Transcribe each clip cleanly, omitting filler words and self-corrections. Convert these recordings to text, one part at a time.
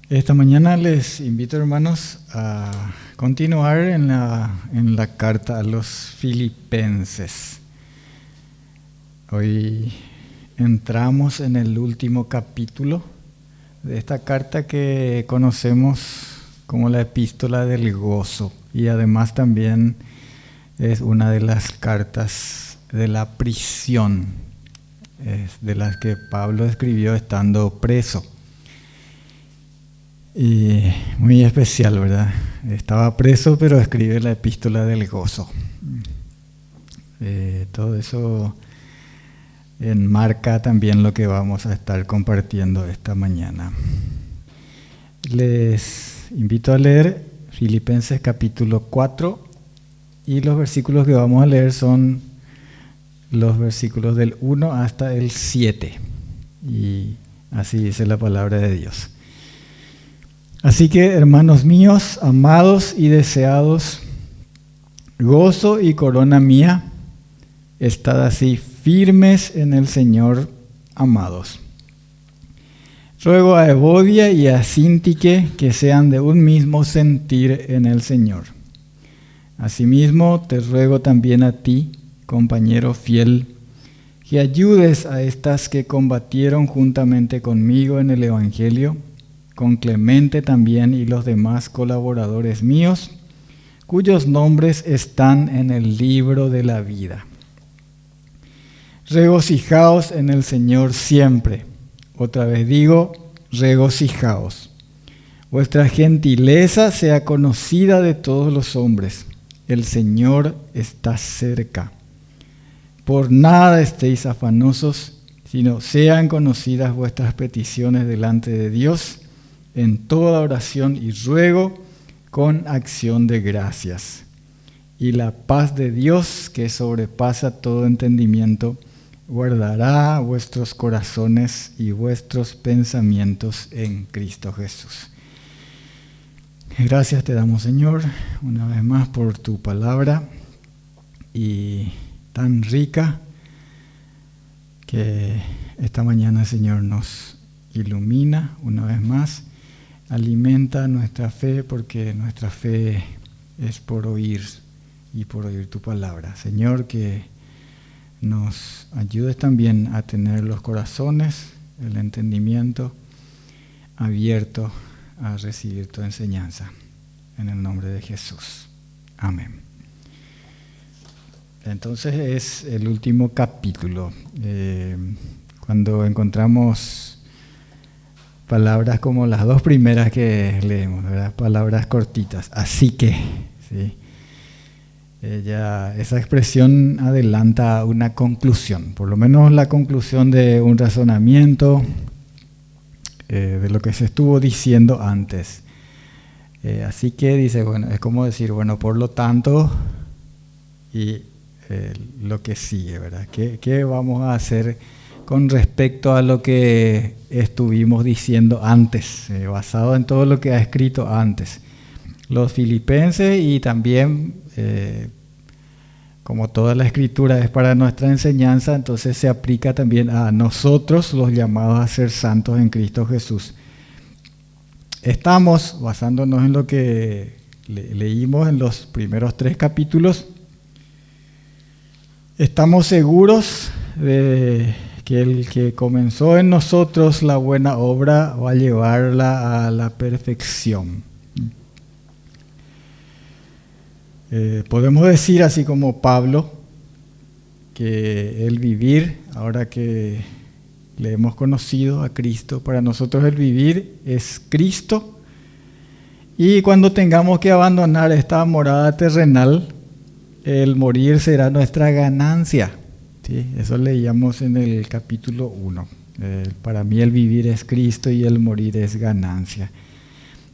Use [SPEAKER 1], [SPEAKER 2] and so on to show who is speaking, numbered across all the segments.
[SPEAKER 1] Esta mañana les invito, hermanos, a continuar en la carta a los Filipenses. Hoy entramos en el último capítulo de esta carta que conocemos como la Epístola del Gozo, y además también es una de las cartas de la prisión, de las que Pablo escribió estando preso. Y muy especial, ¿verdad? Estaba preso, pero escribe la Epístola del Gozo. Todo eso enmarca también lo que vamos a estar compartiendo esta mañana. Les invito a leer Filipenses capítulo 4, y los versículos que vamos a leer son los versículos del 1 hasta el 7. Y así dice la palabra de Dios. Así que, hermanos míos, amados y deseados, gozo y corona mía, estad así firmes en el Señor, amados. Ruego a Evodia y a Síntique que sean de un mismo sentir en el Señor. Asimismo, te ruego también a ti, compañero fiel, que ayudes a estas que combatieron juntamente conmigo en el Evangelio, con Clemente también y los demás colaboradores míos, cuyos nombres están en el libro de la vida. Regocijaos en el Señor siempre. Otra vez digo, regocijaos. Vuestra gentileza sea conocida de todos los hombres. El Señor está cerca. Por nada estéis afanosos, sino sean conocidas vuestras peticiones delante de Dios, en toda oración y ruego, con acción de gracias. Y la paz de Dios, que sobrepasa todo entendimiento, guardará vuestros corazones y vuestros pensamientos en Cristo Jesús. Gracias te damos, Señor, una vez más por tu palabra, y tan rica que esta mañana, Señor, nos ilumina una vez más. Alimenta nuestra fe, porque nuestra fe es por oír y por oír tu palabra. Señor, que nos ayudes también a tener los corazones, el entendimiento abierto a recibir tu enseñanza. En el nombre de Jesús. Amén. Entonces es el último capítulo. Cuando encontramos palabras como las dos primeras que leemos, ¿verdad? Palabras cortitas. Así que, ¿sí? Esa expresión adelanta una conclusión, por lo menos la conclusión de un razonamiento de lo que se estuvo diciendo antes. Así que dice, bueno, es como decir, bueno, por lo tanto, y lo que sigue, ¿verdad? ¿Qué vamos a hacer con respecto a lo que estuvimos diciendo antes, basado en todo lo que ha escrito antes? Los filipenses, y también, como toda la escritura es para nuestra enseñanza, entonces se aplica también a nosotros, los llamados a ser santos en Cristo Jesús. Estamos, basándonos en lo que leímos en los primeros 3 capítulos, estamos seguros de que el que comenzó en nosotros la buena obra va a llevarla a la perfección. Podemos decir, así como Pablo, que el vivir, ahora que le hemos conocido a Cristo, para nosotros el vivir es Cristo, y cuando tengamos que abandonar esta morada terrenal, el morir será nuestra ganancia. ¿Sí? Eso leíamos en el capítulo 1. Para mí el vivir es Cristo y el morir es ganancia.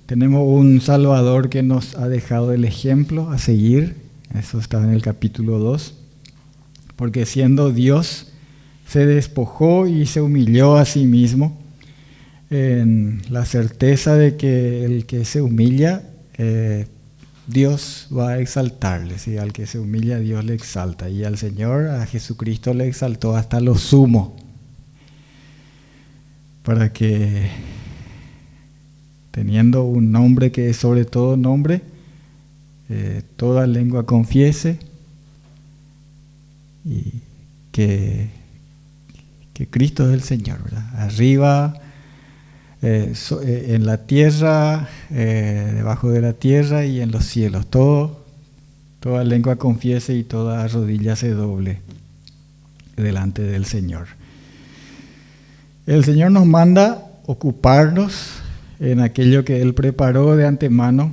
[SPEAKER 1] Tenemos un Salvador que nos ha dejado el ejemplo a seguir. Eso está en el capítulo 2. Porque siendo Dios, se despojó y se humilló a sí mismo, en la certeza de que el que se humilla, Dios va a exaltarle. ¿Sí? Al que se humilla, Dios le exalta. Y al Señor, a Jesucristo, le exaltó hasta lo sumo, para que teniendo un nombre que es sobre todo nombre, toda lengua confiese y que Cristo es el Señor, ¿verdad? Arriba, en la tierra, debajo de la tierra y en los cielos. Toda lengua confiese y toda rodilla se doble delante del Señor. El Señor nos manda ocuparnos en aquello que Él preparó de antemano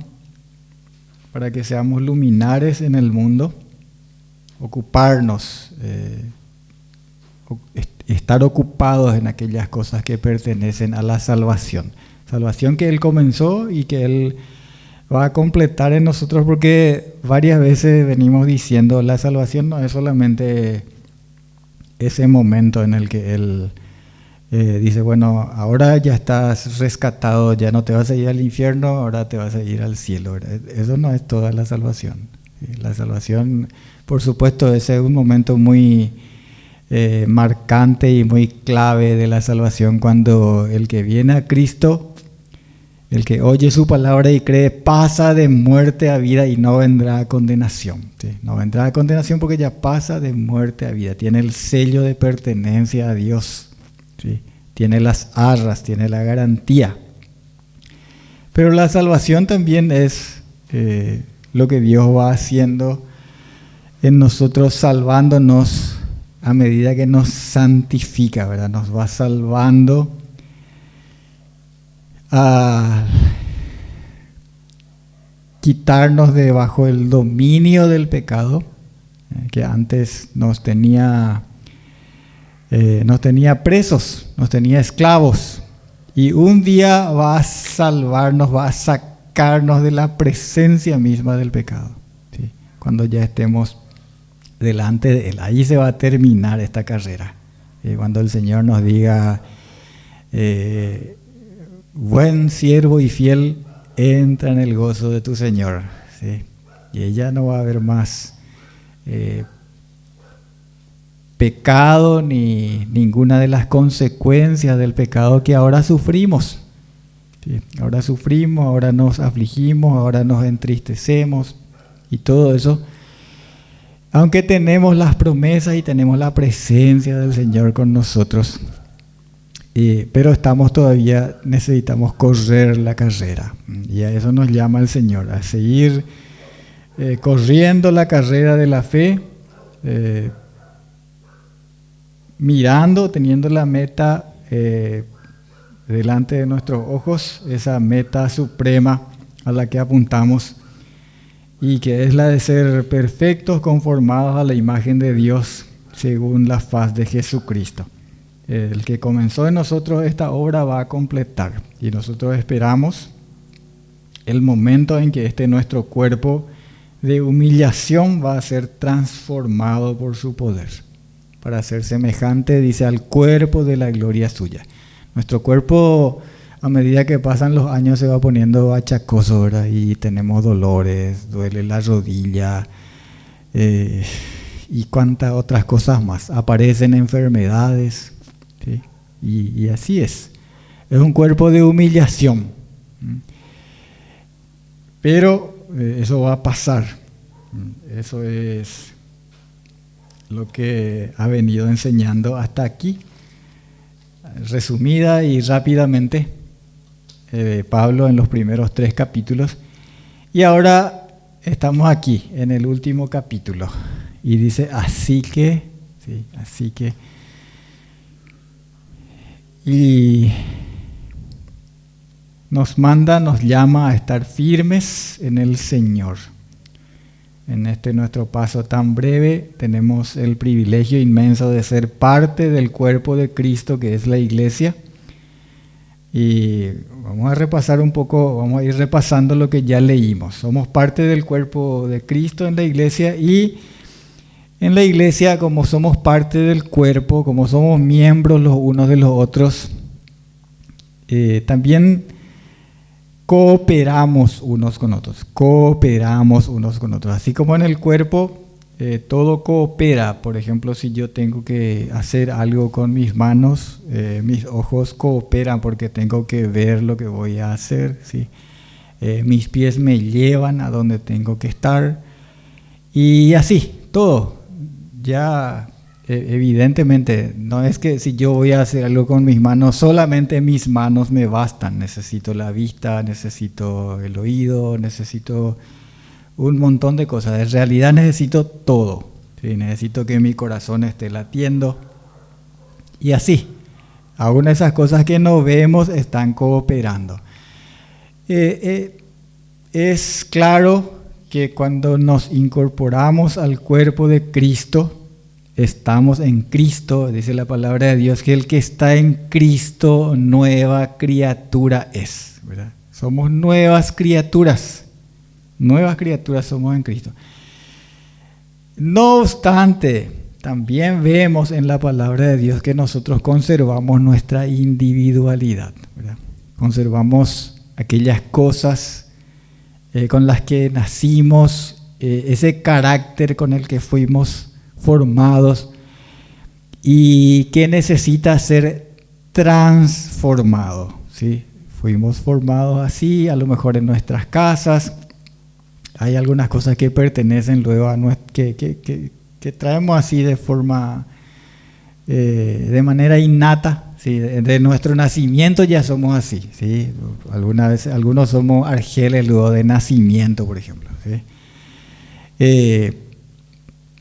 [SPEAKER 1] para que seamos luminares en el mundo. Ocuparnos, estar ocupados en aquellas cosas que pertenecen a la salvación. Salvación que Él comenzó y que Él va a completar en nosotros, porque varias veces venimos diciendo, la salvación no es solamente ese momento en el que Él dice, bueno, ahora ya estás rescatado, ya no te vas a ir al infierno, ahora te vas a ir al cielo. Eso no es toda la salvación. La salvación, por supuesto, ese es un momento muy marcante y muy clave de la salvación, cuando el que viene a Cristo, el que oye su palabra y cree, pasa de muerte a vida y no vendrá a condenación. ¿Sí? No vendrá a condenación porque ya pasa de muerte a vida. Tiene el sello de pertenencia a Dios. ¿Sí? Tiene las arras, tiene la garantía. Pero la salvación también es lo que Dios va haciendo en nosotros, salvándonos a medida que nos santifica, ¿verdad? Nos va salvando a quitarnos debajo del dominio del pecado, que antes nos tenía presos, nos tenía esclavos, y un día va a salvarnos, va a sacarnos de la presencia misma del pecado, ¿sí? Cuando ya estemos delante de Él, ahí se va a terminar esta carrera, cuando el Señor nos diga, buen siervo y fiel, entra en el gozo de tu Señor, ¿sí? Y ella no va a haber más pecado ni ninguna de las consecuencias del pecado que ahora sufrimos. ¿Sí? Ahora sufrimos, ahora nos afligimos, ahora nos entristecemos y todo eso. Aunque tenemos las promesas y tenemos la presencia del Señor con nosotros, pero necesitamos correr la carrera. Y a eso nos llama el Señor, a seguir corriendo la carrera de la fe, mirando, teniendo la meta delante de nuestros ojos, esa meta suprema a la que apuntamos, y que es la de ser perfectos, conformados a la imagen de Dios, según la faz de Jesucristo. El que comenzó en nosotros esta obra va a completar, y nosotros esperamos el momento en que nuestro cuerpo de humillación va a ser transformado por su poder, para ser semejante, dice, al cuerpo de la gloria suya. Nuestro cuerpo, a medida que pasan los años, se va poniendo achacoso, ¿verdad? Y tenemos dolores, duele la rodilla, y cuantas otras cosas más. Aparecen enfermedades, ¿sí? Y así es. Es un cuerpo de humillación. Pero eso va a pasar. Eso es lo que ha venido enseñando hasta aquí. Resumida y rápidamente, Pablo en los primeros 3 capítulos. Y ahora estamos aquí, en el último capítulo. Y dice, así que. Y nos llama a estar firmes en el Señor. En nuestro paso tan breve tenemos el privilegio inmenso de ser parte del cuerpo de Cristo, que es la iglesia. Y vamos a repasar un poco, vamos a ir repasando lo que ya leímos. Somos parte del cuerpo de Cristo en la iglesia, y en la iglesia, como somos parte del cuerpo, como somos miembros los unos de los otros, también cooperamos unos con otros. Así como en el cuerpo todo coopera. Por ejemplo, si yo tengo que hacer algo con mis manos, mis ojos cooperan porque tengo que ver lo que voy a hacer, ¿sí? Mis pies me llevan a donde tengo que estar y así, todo. Ya evidentemente no es que si yo voy a hacer algo con mis manos, solamente mis manos me bastan. Necesito la vista, necesito el oído, necesito un montón de cosas. En realidad necesito todo, ¿sí? Necesito que mi corazón esté latiendo y así. Aún esas cosas que no vemos están cooperando. Es claro que cuando nos incorporamos al cuerpo de Cristo, estamos en Cristo, dice la palabra de Dios, que el que está en Cristo, nueva criatura es, ¿verdad? Somos nuevas criaturas somos en Cristo. No obstante, también vemos en la palabra de Dios que nosotros conservamos nuestra individualidad, ¿verdad? Conservamos aquellas cosas con las que nacimos, ese carácter con el que fuimos formados y que necesita ser transformado, ¿sí? Fuimos formados así, a lo mejor en nuestras casas. Hay algunas cosas que pertenecen luego a que traemos así de forma, de manera innata, ¿sí? De nuestro nacimiento ya somos así, ¿sí? Algunos somos argeles luego de nacimiento, por ejemplo, ¿sí?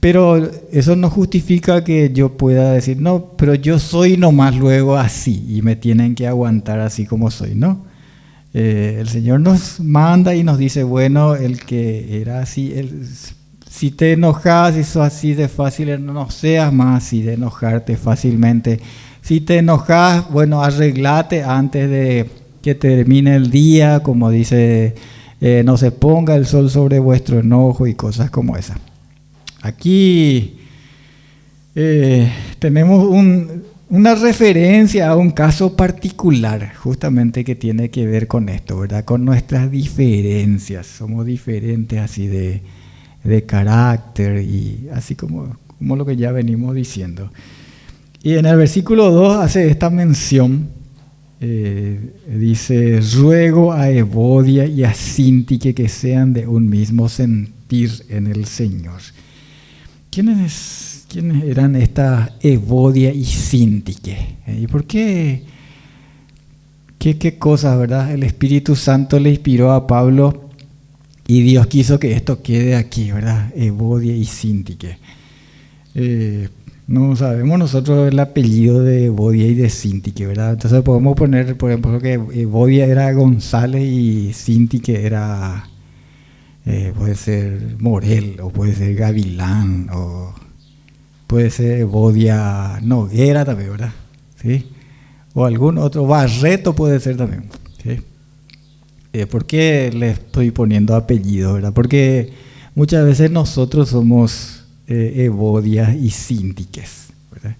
[SPEAKER 1] Pero eso no justifica que yo pueda decir, no, pero yo soy nomás luego así y me tienen que aguantar así como soy, ¿no? El Señor nos manda y nos dice, bueno, el que era así, si te enojas, si sos así de fácil, no seas más así de enojarte fácilmente. Si te enojas, bueno, arreglate antes de que termine el día, como dice, no se ponga el sol sobre vuestro enojo y cosas como esas. Aquí tenemos una referencia a un caso particular, justamente que tiene que ver con esto, ¿verdad? Con nuestras diferencias. Somos diferentes así de carácter y así como lo que ya venimos diciendo. Y en el versículo 2 hace esta mención, dice, ruego a Evodia y a Síntique que sean de un mismo sentir en el Señor. ¿Quiénes eran estas Evodia y Síntique? ¿Y por qué? ¿Qué cosas, verdad? El Espíritu Santo le inspiró a Pablo y Dios quiso que esto quede aquí, ¿verdad? Evodia y Síntique. No sabemos nosotros el apellido de Evodia y de Síntique, ¿verdad? Entonces podemos poner, por ejemplo, que Evodia era González y Síntique era, puede ser Morel, o puede ser Gavilán, o puede ser Evodia Noguera también, ¿verdad? ¿Sí? O algún otro, Barreto puede ser también, ¿sí? ¿Por qué le estoy poniendo apellido, verdad? Porque muchas veces nosotros somos Evodia y Síntiques, ¿verdad?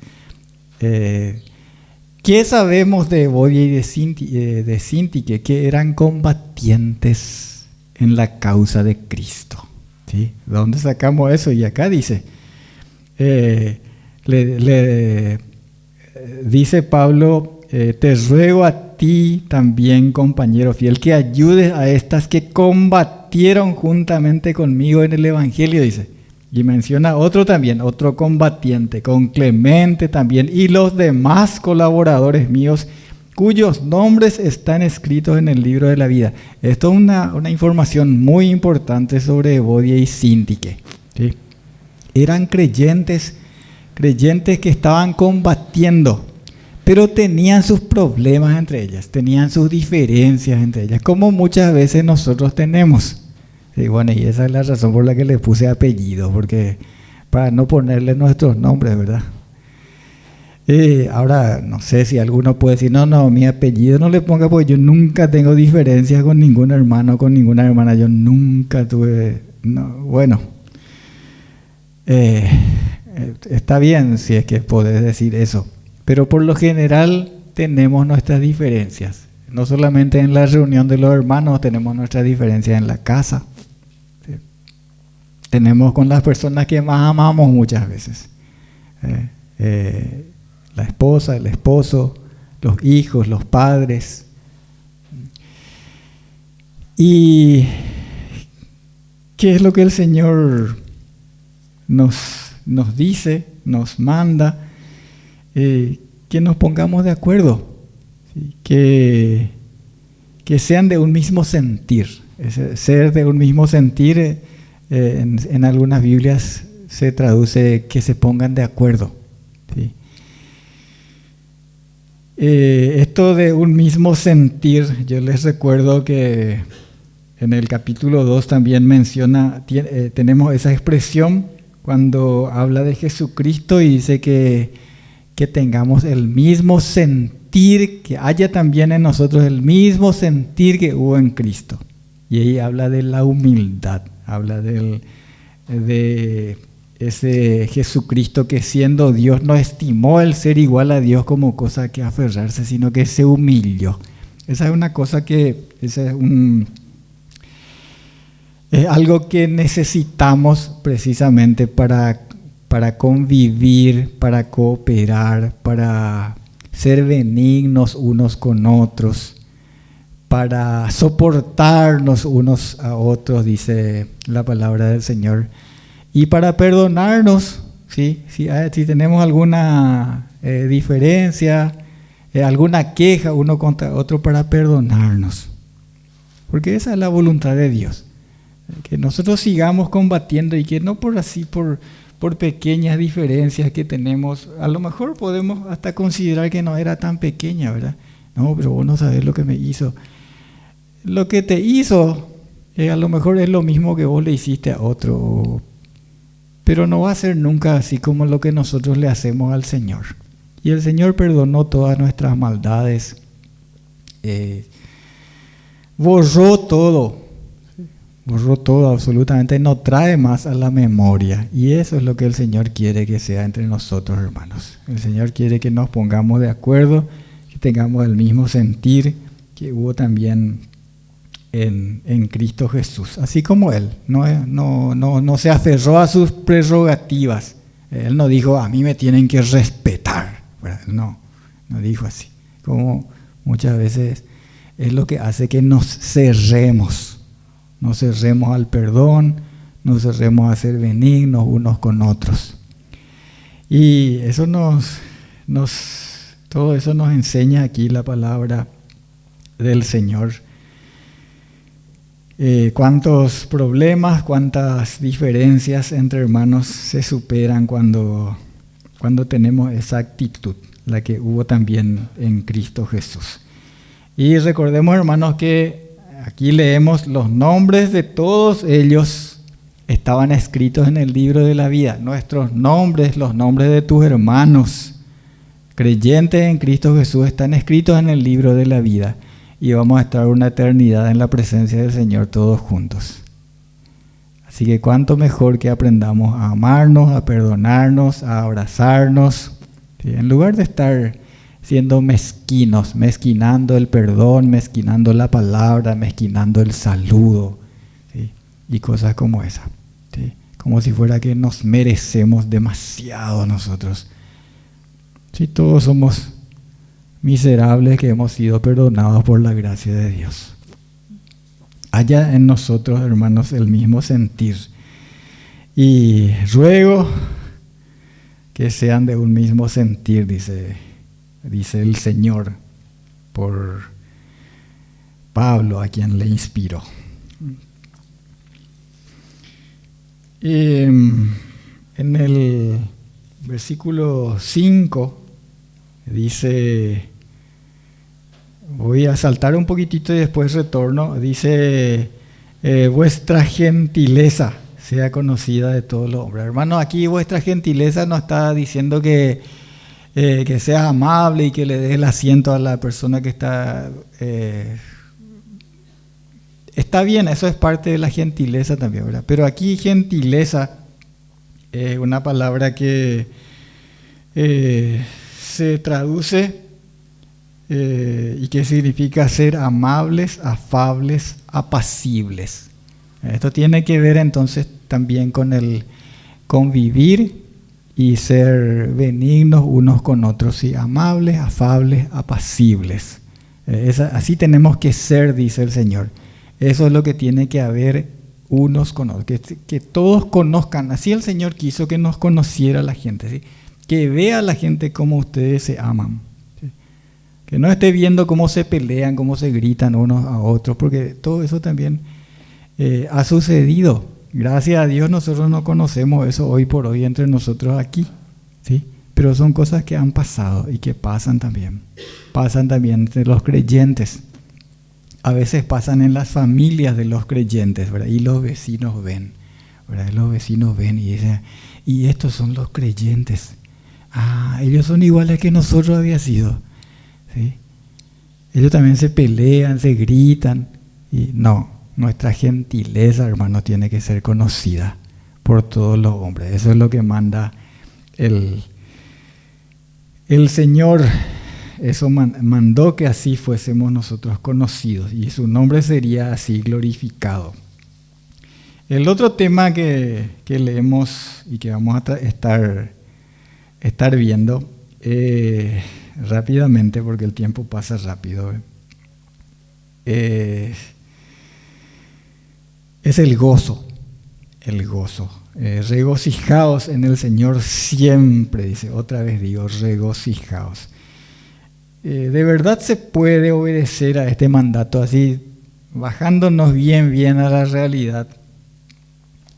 [SPEAKER 1] ¿Qué sabemos de Evodia y de Síntique? Que eran combatientes en la causa de Cristo, ¿sí? ¿De dónde sacamos eso? Y acá dice, dice Pablo, te ruego a ti también, compañero fiel, que ayudes a estas que combatieron juntamente conmigo en el Evangelio, dice. Y menciona otro también, otro combatiente, con Clemente también, y los demás colaboradores míos, cuyos nombres están escritos en el libro de la vida. Esto es una información muy importante sobre Evodia y Síntique, ¿sí? Eran creyentes que estaban combatiendo, pero tenían sus problemas entre ellas, tenían sus diferencias entre ellas, como muchas veces nosotros tenemos. Sí, bueno, y esa es la razón por la que le puse apellido, porque para no ponerle nuestros nombres, ¿verdad? Ahora, no sé si alguno puede decir, no, mi apellido no le ponga, porque yo nunca tengo diferencias con ningún hermano, con ninguna hermana, yo nunca tuve, no, bueno, está bien si es que podés decir eso, pero por lo general tenemos nuestras diferencias, no solamente en la reunión de los hermanos, tenemos nuestras diferencias en la casa. tenemos con las personas que más amamos muchas veces. La esposa, el esposo, los hijos, los padres. ¿Y qué es lo que el Señor nos dice, nos manda? Que nos pongamos de acuerdo, ¿sí? Que sean de un mismo sentir. Ser de un mismo sentir, en algunas Biblias se traduce que se pongan de acuerdo, ¿sí? Esto de un mismo sentir, yo les recuerdo que en el capítulo 2 también menciona, tenemos esa expresión cuando habla de Jesucristo y dice que tengamos el mismo sentir, que haya también en nosotros el mismo sentir que hubo en Cristo. Y ahí habla de la humildad, habla de ese Jesucristo que siendo Dios no estimó el ser igual a Dios como cosa que aferrarse, sino que se humilló. Esa es una cosa es algo que necesitamos precisamente para convivir, para cooperar, para ser benignos unos con otros, para soportarnos unos a otros, dice la palabra del Señor, y para perdonarnos, ¿sí? Si tenemos alguna diferencia, alguna queja uno contra otro, para perdonarnos, porque esa es la voluntad de Dios, que nosotros sigamos combatiendo y que no por pequeñas diferencias que tenemos, a lo mejor podemos hasta considerar que no era tan pequeña, ¿verdad? No, pero vos no sabés lo que me hizo. Lo que te hizo, a lo mejor es lo mismo que vos le hiciste a otro, pero no va a ser nunca así como lo que nosotros le hacemos al Señor. Y el Señor perdonó todas nuestras maldades, borró todo absolutamente, no trae más a la memoria. Y eso es lo que el Señor quiere que sea entre nosotros, hermanos. El Señor quiere que nos pongamos de acuerdo, que tengamos el mismo sentir que hubo también en Cristo Jesús. Así como Él, no se aferró a sus prerrogativas. Él no dijo, a mí me tienen que respetar. No dijo así. Como muchas veces es lo que hace que nos cerremos al perdón, nos cerremos a ser benignos unos con otros. Y eso todo eso nos enseña aquí la palabra del Señor. Cuántos problemas, cuántas diferencias entre hermanos se superan cuando tenemos esa actitud, la que hubo también en Cristo Jesús. Y recordemos, hermanos, que aquí leemos los nombres de todos ellos estaban escritos en el libro de la vida. Nuestros nombres, los nombres de tus hermanos creyentes en Cristo Jesús están escritos en el libro de la vida. Y vamos a estar una eternidad en la presencia del Señor todos juntos. Así que cuánto mejor que aprendamos a amarnos, a perdonarnos, a abrazarnos, ¿sí? En lugar de estar siendo mezquinos, mezquinando el perdón, mezquinando la palabra, mezquinando el saludo, ¿sí? Y cosas como esa, ¿sí? Como si fuera que nos merecemos demasiado nosotros. Sí, todos somos miserables que hemos sido perdonados por la gracia de Dios. Haya en nosotros, hermanos, el mismo sentir. Y ruego que sean de un mismo sentir, dice el Señor por Pablo, a quien le inspiró. En el versículo 5 dice, voy a saltar un poquitito y después retorno, dice, vuestra gentileza sea conocida de todos los hombres. Hermano, aquí vuestra gentileza no está diciendo que seas amable y que le des el asiento a la persona que está... está bien, eso es parte de la gentileza también, ¿verdad? Pero aquí gentileza es una palabra que se traduce y que significa ser amables, afables, apacibles. Esto tiene que ver entonces también con el convivir y ser benignos unos con otros, ¿sí? Amables, afables, apacibles. Así tenemos que ser, dice el Señor. Eso es lo que tiene que haber unos con otros, que todos conozcan. Así el Señor quiso que nos conociera la gente, ¿sí? Que vea la gente cómo ustedes se aman, ¿sí? Que no esté viendo cómo se pelean, cómo se gritan unos a otros, porque todo eso también ha sucedido. Gracias a Dios nosotros no conocemos eso hoy por hoy entre nosotros aquí, ¿sí? Pero son cosas que han pasado y que pasan también entre los creyentes. A veces pasan en las familias de los creyentes, ¿verdad? Y los vecinos ven, ¿verdad? Los vecinos ven y dicen, y estos son los creyentes. Ah, ellos son iguales que nosotros había sido, ¿sí? Ellos también se pelean, se gritan. Y no, nuestra gentileza, hermano, tiene que ser conocida por todos los hombres. Eso es lo que manda el Señor. Eso mandó que así fuésemos nosotros conocidos y su nombre sería así glorificado. El otro tema que leemos y que vamos a estar viendo rápidamente, porque el tiempo pasa rápido, es el gozo. El gozo. Regocijaos en el Señor siempre, dice, otra vez digo, regocijaos. De verdad se puede obedecer a este mandato así, bajándonos bien a la realidad.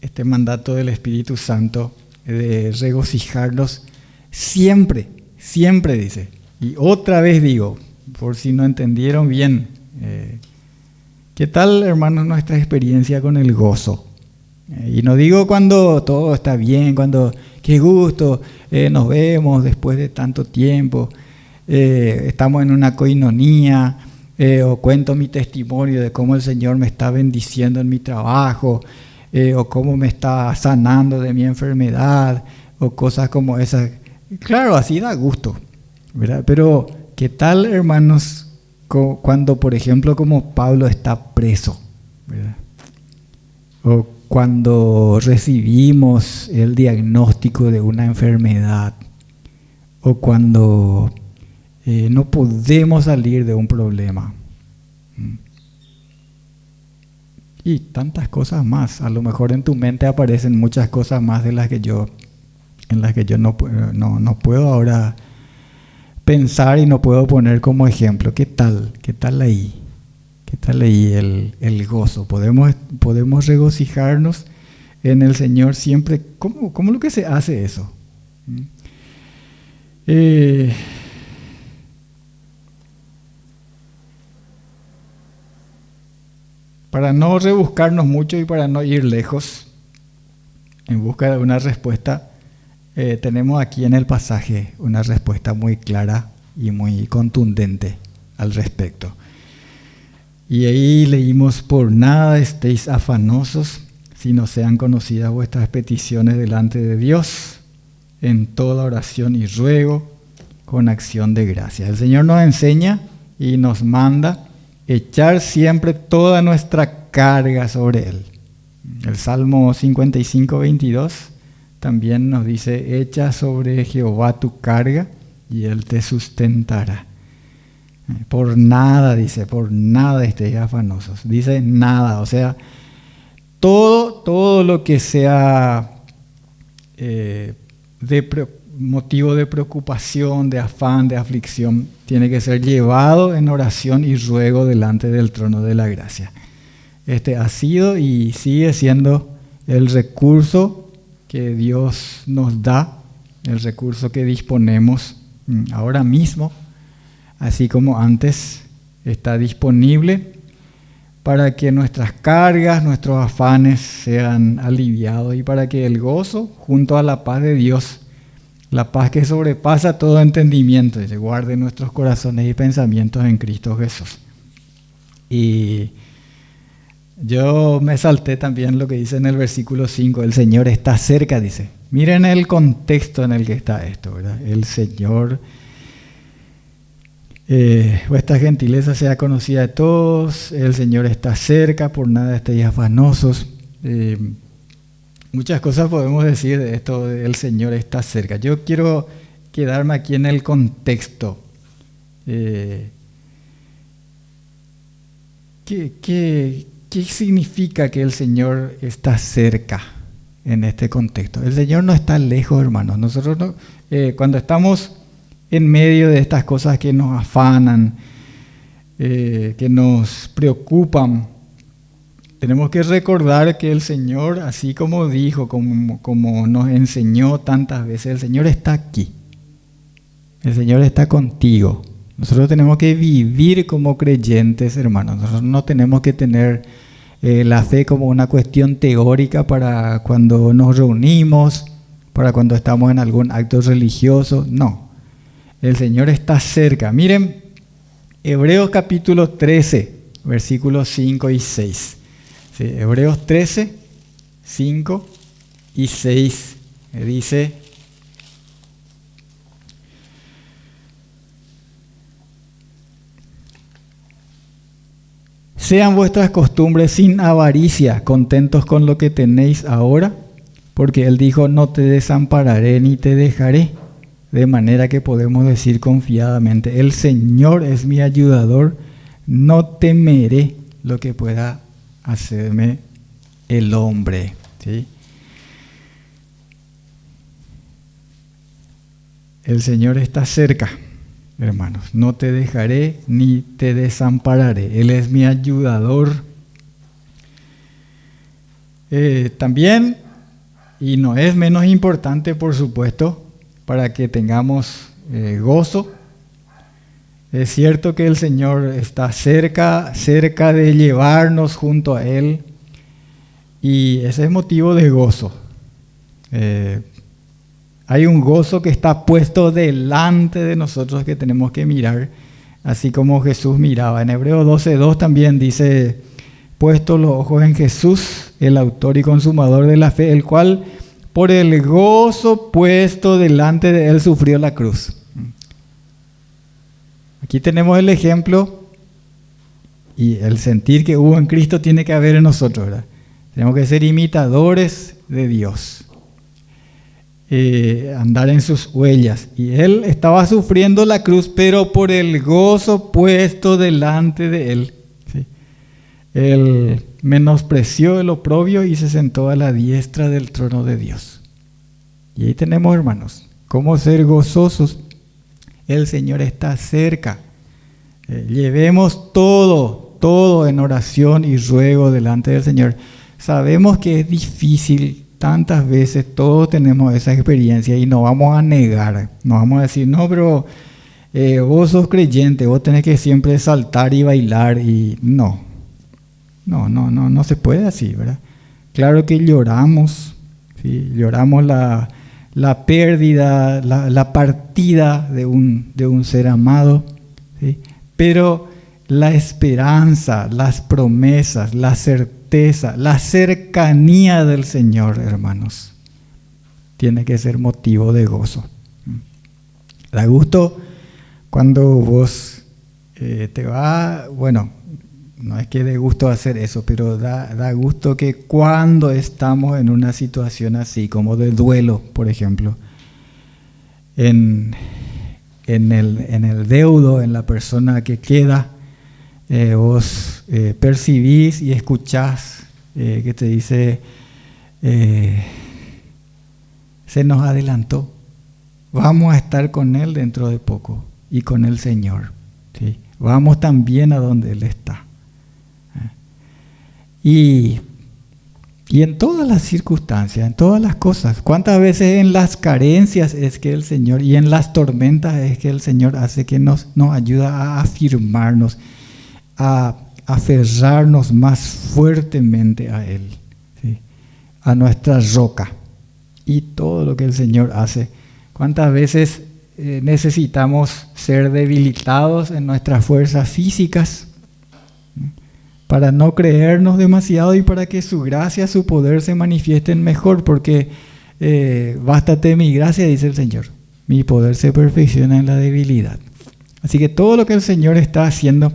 [SPEAKER 1] Este mandato del Espíritu Santo de regocijarnos siempre dice. Y otra vez digo, por si no entendieron bien, ¿qué tal, hermanos, nuestra experiencia con el gozo? Y no digo cuando todo está bien, cuando qué gusto, nos vemos después de tanto tiempo. Estamos en una coinonía, o cuento mi testimonio de cómo el Señor me está bendiciendo en mi trabajo, o cómo me está sanando de mi enfermedad, o cosas como esas. Claro, así da gusto, ¿verdad? Pero ¿qué tal, hermanos, cuando, por ejemplo, como Pablo está preso, ¿verdad? O cuando recibimos el diagnóstico de una enfermedad, o cuando no podemos salir de un problema. Y tantas cosas más. A lo mejor en tu mente aparecen muchas cosas más en las que yo no puedo ahora pensar y no puedo poner como ejemplo. ¿Qué tal ahí? ¿Qué tal ahí el gozo? Podemos regocijarnos en el Señor siempre. ¿Cómo lo que se hace eso? Para no rebuscarnos mucho y para no ir lejos en busca de una respuesta, tenemos aquí en el pasaje una respuesta muy clara y muy contundente al respecto. Y ahí leímos: por nada estéis afanosos, sino sean conocidas vuestras peticiones delante de Dios, en toda oración y ruego, con acción de gracia. El Señor nos enseña y nos manda echar siempre toda nuestra carga sobre Él. El Salmo 55, 22 también nos dice: echa sobre Jehová tu carga y Él te sustentará. Por nada, dice, por nada estéis afanosos. Dice nada, o sea, todo lo que sea motivo de preocupación, de afán, de aflicción, tiene que ser llevado en oración y ruego delante del trono de la gracia. Este ha sido y sigue siendo el recurso que Dios nos da, el recurso que disponemos ahora mismo, así como antes, está disponible para que nuestras cargas, nuestros afanes sean aliviados y para que el gozo, junto a la paz de Dios, la paz que sobrepasa todo entendimiento, se guarde nuestros corazones y pensamientos en Cristo Jesús. Y yo me salté también lo que dice en el versículo 5, el Señor está cerca, dice. Miren el contexto en el que está esto, ¿verdad? El Señor, vuestra gentileza sea conocida de todos, el Señor está cerca, por nada estéis afanosos. Muchas cosas podemos decir de esto, el Señor está cerca. Yo quiero quedarme aquí en el contexto. ¿Qué significa que el Señor está cerca en este contexto? El Señor no está lejos, hermanos. Nosotros no, cuando estamos en medio de estas cosas que nos afanan, que nos preocupan, tenemos que recordar que el Señor, así como dijo, como nos enseñó tantas veces, el Señor está aquí. El Señor está contigo. Nosotros tenemos que vivir como creyentes, hermanos. Nosotros no tenemos que tener la fe como una cuestión teórica para cuando nos reunimos, para cuando estamos en algún acto religioso. No. El Señor está cerca. Miren, Hebreos capítulo 13, versículos 5 y 6. Sí, Hebreos 13, 5 y 6 dice: sean vuestras costumbres sin avaricia, contentos con lo que tenéis ahora, porque Él dijo: no te desampararé ni te dejaré. De manera que podemos decir confiadamente: el Señor es mi ayudador, no temeré lo que pueda hacerme el hombre. ¿Sí? El Señor está cerca, hermanos. No te dejaré ni te desampararé. Él es mi ayudador. También, y no es menos importante, por supuesto, para que tengamos gozo. Es cierto que el Señor está cerca de llevarnos junto a Él, y ese es motivo de gozo. Hay un gozo que está puesto delante de nosotros que tenemos que mirar, así como Jesús miraba. En Hebreos 12:2 también dice: puesto los ojos en Jesús, el autor y consumador de la fe, el cual por el gozo puesto delante de Él sufrió la cruz. Aquí tenemos el ejemplo, y el sentir que hubo en Cristo tiene que haber en nosotros, ¿verdad? Tenemos que ser imitadores de Dios, andar en sus huellas. Y Él estaba sufriendo la cruz, pero por el gozo puesto delante de Él, ¿sí? Él menospreció el oprobio y se sentó a la diestra del trono de Dios. Y ahí tenemos, hermanos, cómo ser gozosos. El Señor está cerca. Llevemos todo en oración y ruego delante del Señor. Sabemos que es difícil, tantas veces todos tenemos esa experiencia, y no vamos a negar, no vamos a decir: no, pero vos sos creyente, vos tenés que siempre saltar y bailar. Y no se puede así, ¿verdad? Claro que lloramos, ¿sí? Lloramos la pérdida, la partida de un ser amado, ¿sí? Pero la esperanza, las promesas, la certeza, la cercanía del Señor, hermanos, tiene que ser motivo de gozo. Da gusto cuando vos te va, bueno, no es que dé gusto hacer eso, pero da gusto que cuando estamos en una situación así, como de duelo, por ejemplo, en el deudo, en la persona que queda, vos percibís y escuchás que te dice: se nos adelantó, vamos a estar con Él dentro de poco, y con el Señor, ¿sí? Vamos también a donde Él está. Y en todas las circunstancias, en todas las cosas. ¿Cuántas veces en las carencias es que el Señor, y en las tormentas es que el Señor hace que nos ayuda a afirmarnos, a aferrarnos más fuertemente a Él, ¿sí? A nuestra roca, y todo lo que el Señor hace? ¿Cuántas veces necesitamos ser debilitados en nuestras fuerzas físicas para no creernos demasiado y para que su gracia, su poder se manifiesten mejor? Porque bástate mi gracia, dice el Señor, mi poder se perfecciona en la debilidad. Así que todo lo que el Señor está haciendo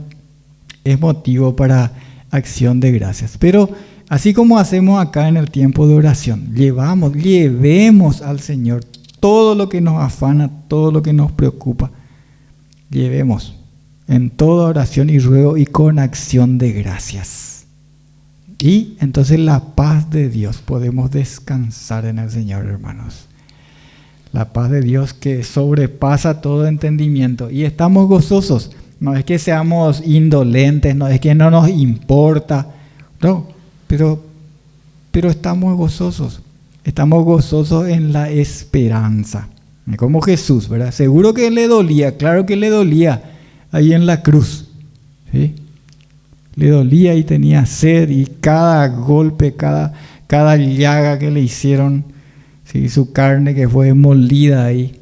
[SPEAKER 1] es motivo para acción de gracias. Pero así como hacemos acá en el tiempo de oración, llevemos al Señor todo lo que nos afana, todo lo que nos preocupa, llevemos en toda oración y ruego y con acción de gracias. Y entonces la paz de Dios, podemos descansar en el Señor, hermanos. La paz de Dios que sobrepasa todo entendimiento. Y estamos gozosos. No es que seamos indolentes, no es que no nos importa. No, pero estamos gozosos. Estamos gozosos en la esperanza. Como Jesús, ¿verdad? Seguro que le dolía, claro que le dolía ahí en la cruz. ¿Sí? Le dolía y tenía sed, y cada golpe, cada llaga que le hicieron, ¿sí? Su carne que fue molida ahí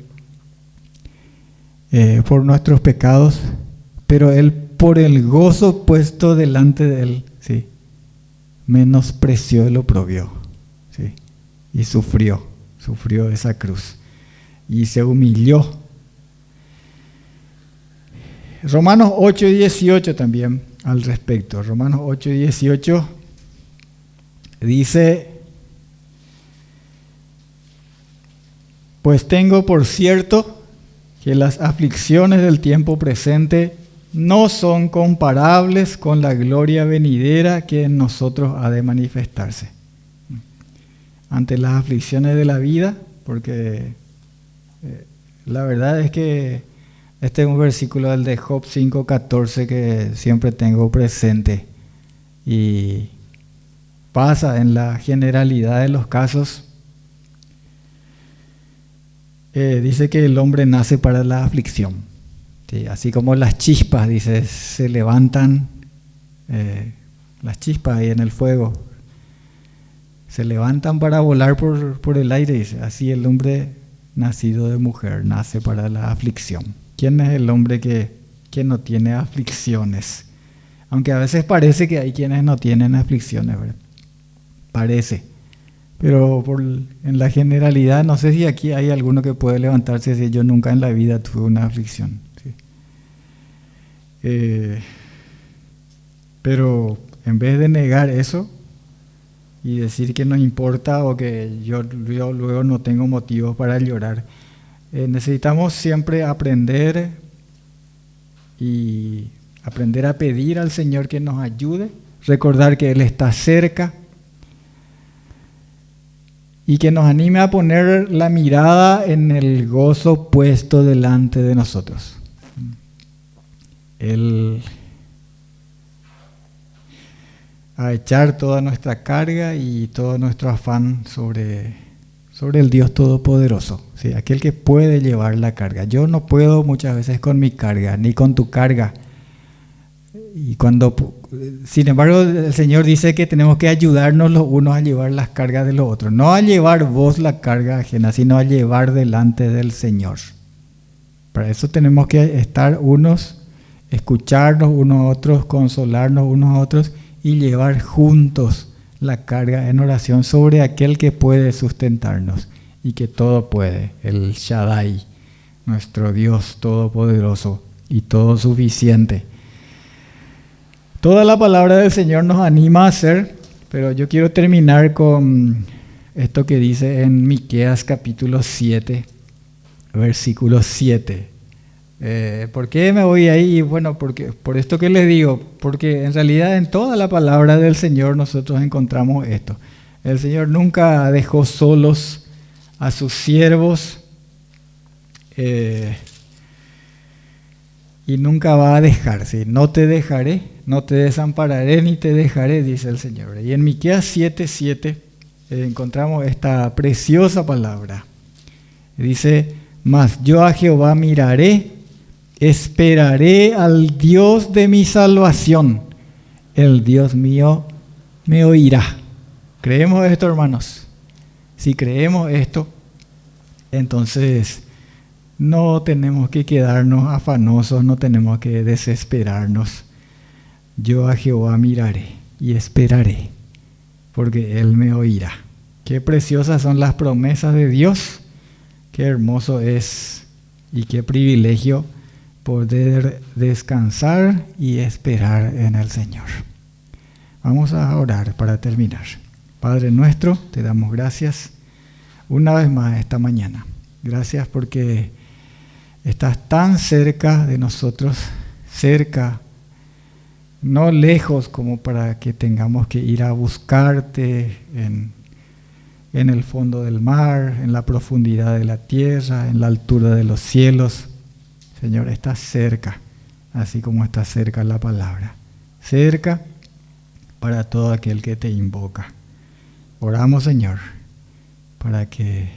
[SPEAKER 1] por nuestros pecados, pero Él, por el gozo puesto delante de Él, ¿sí? Menospreció el oprobio, ¿sí? Y sufrió esa cruz y se humilló. Romanos 8 y 18 también al respecto. Romanos 8 y 18 dice: pues tengo por cierto que las aflicciones del tiempo presente no son comparables con la gloria venidera que en nosotros ha de manifestarse. Ante las aflicciones de la vida, porque la verdad es que este es un versículo del de Job 5:14 que siempre tengo presente y pasa en la generalidad de los casos. Dice que el hombre nace para la aflicción. Sí, así como las chispas, dice, se levantan, las chispas ahí en el fuego, se levantan para volar por el aire, dice, así el hombre nacido de mujer nace para la aflicción. ¿Quién es el hombre que no tiene aflicciones? Aunque a veces parece que hay quienes no tienen aflicciones, ¿verdad? Parece. Pero en la generalidad, no sé si aquí hay alguno que puede levantarse y decir: yo nunca en la vida tuve una aflicción. ¿Sí? Pero en vez de negar eso y decir que no importa o que yo luego no tengo motivos para llorar, necesitamos siempre aprender a pedir al Señor que nos ayude, recordar que Él está cerca y que nos anime a poner la mirada en el gozo puesto delante de nosotros. A echar toda nuestra carga y todo nuestro afán sobre el Dios Todopoderoso, ¿sí? Aquel que puede llevar la carga. Yo no puedo muchas veces con mi carga, ni con tu carga. Sin embargo, el Señor dice que tenemos que ayudarnos los unos a llevar las cargas de los otros. No a llevar vos la carga ajena, sino a llevar delante del Señor. Para eso tenemos que estar unos, escucharnos unos a otros, consolarnos unos a otros y llevar juntos la carga en oración sobre aquel que puede sustentarnos y que todo puede, el Shaddai, nuestro Dios todopoderoso y todo suficiente. Toda la palabra del Señor nos anima a hacer, pero yo quiero terminar con esto que dice en Miqueas capítulo 7, versículo 7. ¿Por qué me voy ahí? Bueno, por esto que les digo, porque en realidad en toda la palabra del Señor nosotros encontramos esto. El Señor nunca dejó solos a sus siervos y nunca va a dejar. ¿Sí? No te dejaré, no te desampararé ni te dejaré, dice el Señor. Y en Miqueas 7:7 encontramos esta preciosa palabra. Dice: mas yo a Jehová miraré, esperaré al Dios de mi salvación, el Dios mío me oirá. ¿Creemos esto, hermanos? Si creemos esto, entonces no tenemos que quedarnos afanosos, no tenemos que desesperarnos. Yo a Jehová miraré y esperaré, porque Él me oirá. Qué preciosas son las promesas de Dios, qué hermoso es y qué privilegio poder descansar y esperar en el Señor. Vamos a orar para terminar. Padre nuestro, te damos gracias una vez más esta mañana. Gracias porque estás tan cerca de nosotros, cerca, no lejos como para que tengamos que ir a buscarte en el fondo del mar, en la profundidad de la tierra, en la altura de los cielos. Señor, estás cerca, así como está cerca la palabra. Cerca para todo aquel que te invoca. Oramos, Señor, para que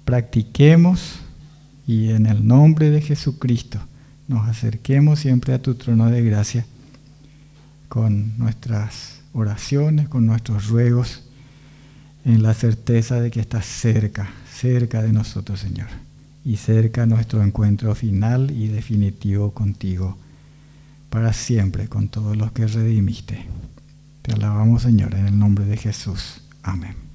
[SPEAKER 1] practiquemos y en el nombre de Jesucristo nos acerquemos siempre a tu trono de gracia con nuestras oraciones, con nuestros ruegos, en la certeza de que estás cerca, cerca de nosotros, Señor, y cerca nuestro encuentro final y definitivo contigo, para siempre, con todos los que redimiste. Te alabamos, Señor, en el nombre de Jesús. Amén.